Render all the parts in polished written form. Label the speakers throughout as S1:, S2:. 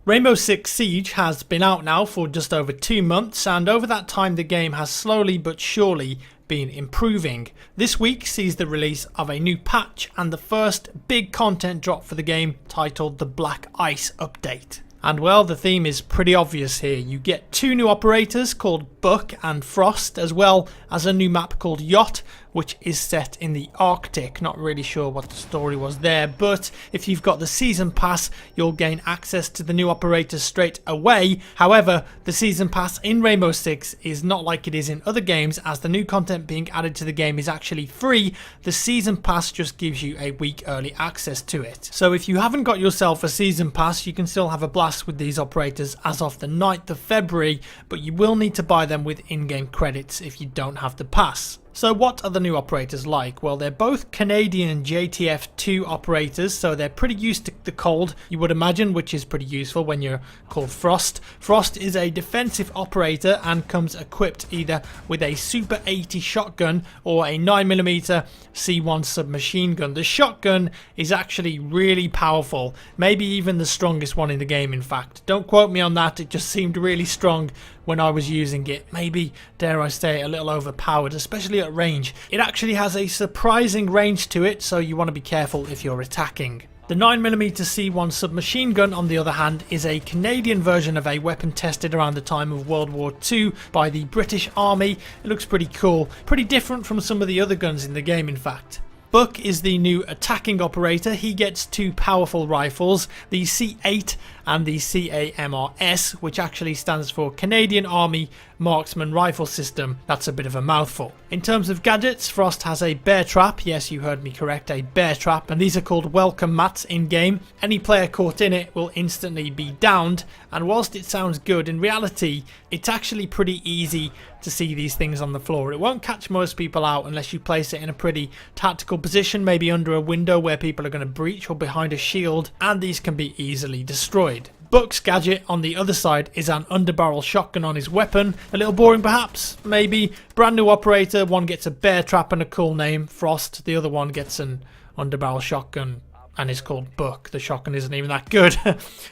S1: Rainbow Six Siege has been out now for just over 2 months, and over that time the game has slowly but surely been improving. This week sees the release of a new patch and the first big content drop for the game, titled the Black Ice Update. And well, the theme is pretty obvious here. You get 2 new operators called Buck and Frost, as well as a new map called Yacht, which is set in the Arctic. Not really sure what the story was there, but if you've got the season pass, you'll gain access to the new operators straight away. However, the season pass in Rainbow Six is not like it is in other games, as the new content being added to the game is actually free. The season pass just gives you a week early access to it. So if you haven't got yourself a season pass, you can still have a blast with these operators as of the 9th of February, but you will need to buy them with in-game credits if you don't have the pass. So what are the new operators like? Well, they're both Canadian JTF2 operators, so they're pretty used to the cold, you would imagine, which is pretty useful when you're called Frost. Frost is a defensive operator and comes equipped either with a Super 80 shotgun or a 9mm C1 submachine gun. The shotgun is actually really powerful, maybe even the strongest one in the game, in fact. Don't quote me on that, it just seemed really strong when I was using it. Maybe, dare I say, a little overpowered, especially at range. It actually has a surprising range to it, so you want to be careful if you're attacking. The 9mm C1 submachine gun, on the other hand, is a Canadian version of a weapon tested around the time of World War II by the British Army. It looks pretty cool, pretty different from some of the other guns in the game, in fact. Buck is the new attacking operator. He gets 2 powerful rifles, the C8 and the CAMRS, which actually stands for Canadian Army Marksman Rifle System. That's a bit of a mouthful. In terms of gadgets, Frost has a bear trap. Yes, you heard me correct, a bear trap, and these are called welcome mats in game. Any player caught in it will instantly be downed, and whilst it sounds good, in reality it's actually pretty easy to see these things on the floor. It won't catch most people out unless you place it in a pretty tactical position, maybe under a window where people are going to breach or behind a shield, and these can be easily destroyed. Buck's gadget on the other side is an underbarrel shotgun on his weapon. A little boring perhaps, maybe. Brand new operator, one gets a bear trap and a cool name, Frost. The other one gets an underbarrel shotgun and is called Buck. The shotgun isn't even that good.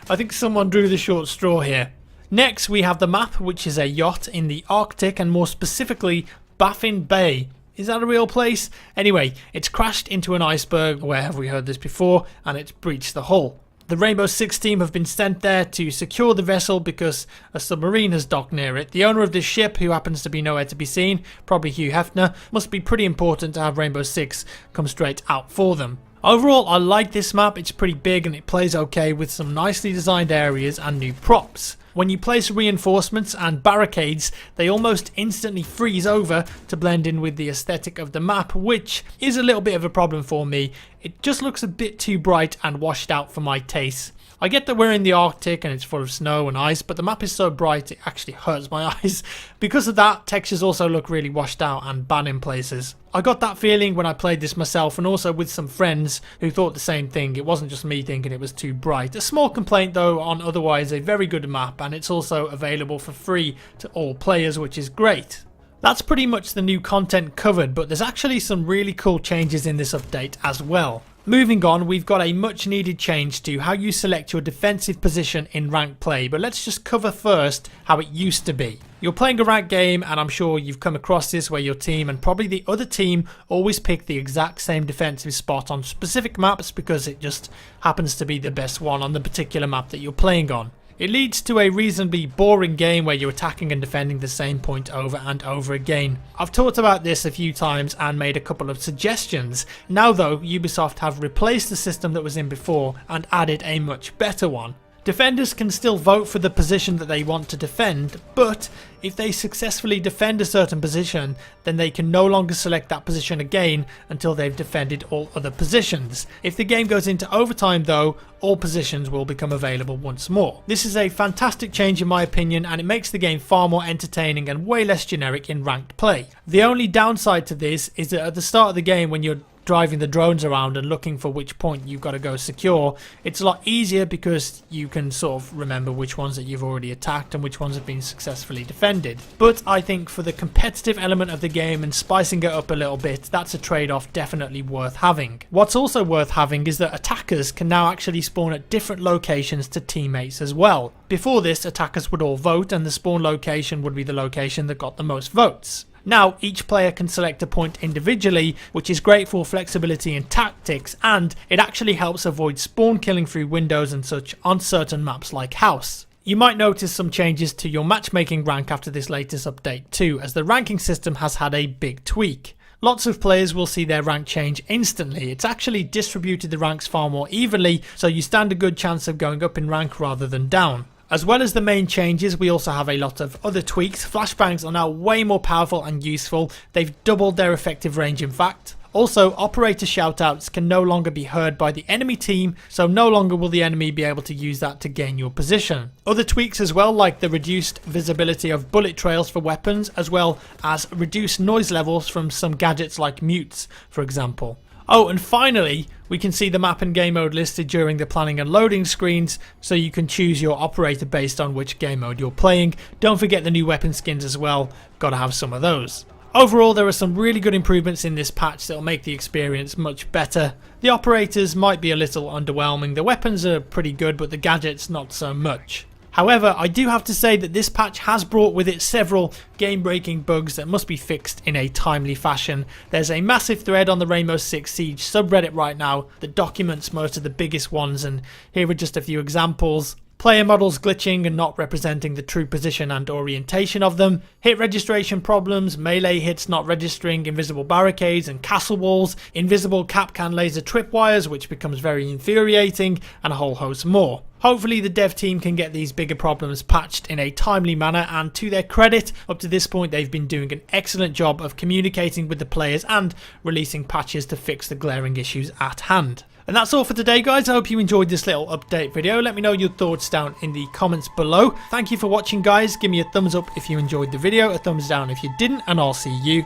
S1: I think someone drew the short straw here. Next we have the map, which is a yacht in the Arctic, and more specifically Baffin Bay. Is that a real place? Anyway, it's crashed into an iceberg, where have we heard this before, and it's breached the hull. The Rainbow Six team have been sent there to secure the vessel because a submarine has docked near it. The owner of this ship, who happens to be nowhere to be seen, probably Hugh Hefner, must be pretty important to have Rainbow Six come straight out for them. Overall, I like this map. It's pretty big and it plays okay with some nicely designed areas and new props. When you place reinforcements and barricades, they almost instantly freeze over to blend in with the aesthetic of the map, which is a little bit of a problem for me. It just looks a bit too bright and washed out for my taste. I get that we're in the Arctic and it's full of snow and ice, but the map is so bright it actually hurts my eyes. Because of that, textures also look really washed out and bad in places. I got that feeling when I played this myself, and also with some friends who thought the same thing. It wasn't just me thinking it was too bright. A small complaint though on otherwise a very good map, and it's also available for free to all players, which is great. That's pretty much the new content covered, but there's actually some really cool changes in this update as well. Moving on, we've got a much needed change to how you select your defensive position in ranked play, but let's just cover first how it used to be. You're playing a ranked game, and I'm sure you've come across this where your team and probably the other team always pick the exact same defensive spot on specific maps because it just happens to be the best one on the particular map that you're playing on. It leads to a reasonably boring game where you're attacking and defending the same point over and over again. I've talked about this a few times and made a couple of suggestions. Now though, Ubisoft have replaced the system that was in before and added a much better one. Defenders can still vote for the position that they want to defend, but if they successfully defend a certain position, then they can no longer select that position again until they've defended all other positions. If the game goes into overtime though, all positions will become available once more. This is a fantastic change in my opinion, and it makes the game far more entertaining and way less generic in ranked play. The only downside to this is that at the start of the game, when you're driving the drones around and looking for which point you've got to go secure. It's a lot easier because you can sort of remember which ones that you've already attacked and which ones have been successfully defended. But I think for the competitive element of the game and spicing it up a little bit, that's a trade-off definitely worth having. What's also worth having is that attackers can now actually spawn at different locations to teammates as well. Before this, attackers would all vote and the spawn location would be the location that got the most votes. Now, each player can select a point individually, which is great for flexibility in tactics, and it actually helps avoid spawn killing through windows and such on certain maps like House. You might notice some changes to your matchmaking rank after this latest update too, as the ranking system has had a big tweak. Lots of players will see their rank change instantly. It's actually distributed the ranks far more evenly, so you stand a good chance of going up in rank rather than down. As well as the main changes, we also have a lot of other tweaks. Flashbangs are now way more powerful and useful. They've doubled their effective range in fact. Also, operator shoutouts can no longer be heard by the enemy team, so no longer will the enemy be able to use that to gain your position. Other tweaks as well, like the reduced visibility of bullet trails for weapons, as well as reduced noise levels from some gadgets like mutes, for example. Oh, and finally, we can see the map and game mode listed during the planning and loading screens, so you can choose your operator based on which game mode you're playing. Don't forget the new weapon skins as well, gotta have some of those. Overall, there are some really good improvements in this patch that will make the experience much better. The operators might be a little underwhelming, the weapons are pretty good, but the gadgets not so much. However, I do have to say that this patch has brought with it several game-breaking bugs that must be fixed in a timely fashion. There's a massive thread on the Rainbow Six Siege subreddit right now that documents most of the biggest ones, and here are just a few examples. Player models glitching and not representing the true position and orientation of them, hit registration problems, melee hits not registering, invisible barricades and castle walls, invisible Kapkan laser tripwires which becomes very infuriating, and a whole host more. Hopefully the dev team can get these bigger problems patched in a timely manner, and to their credit, up to this point they've been doing an excellent job of communicating with the players and releasing patches to fix the glaring issues at hand. And that's all for today guys. I hope you enjoyed this little update video. Let me know your thoughts down in the comments below. Thank you for watching guys. Give me a thumbs up if you enjoyed the video, a thumbs down if you didn't, and I'll see you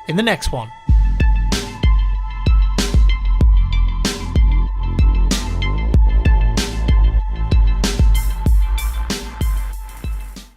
S1: in the next one.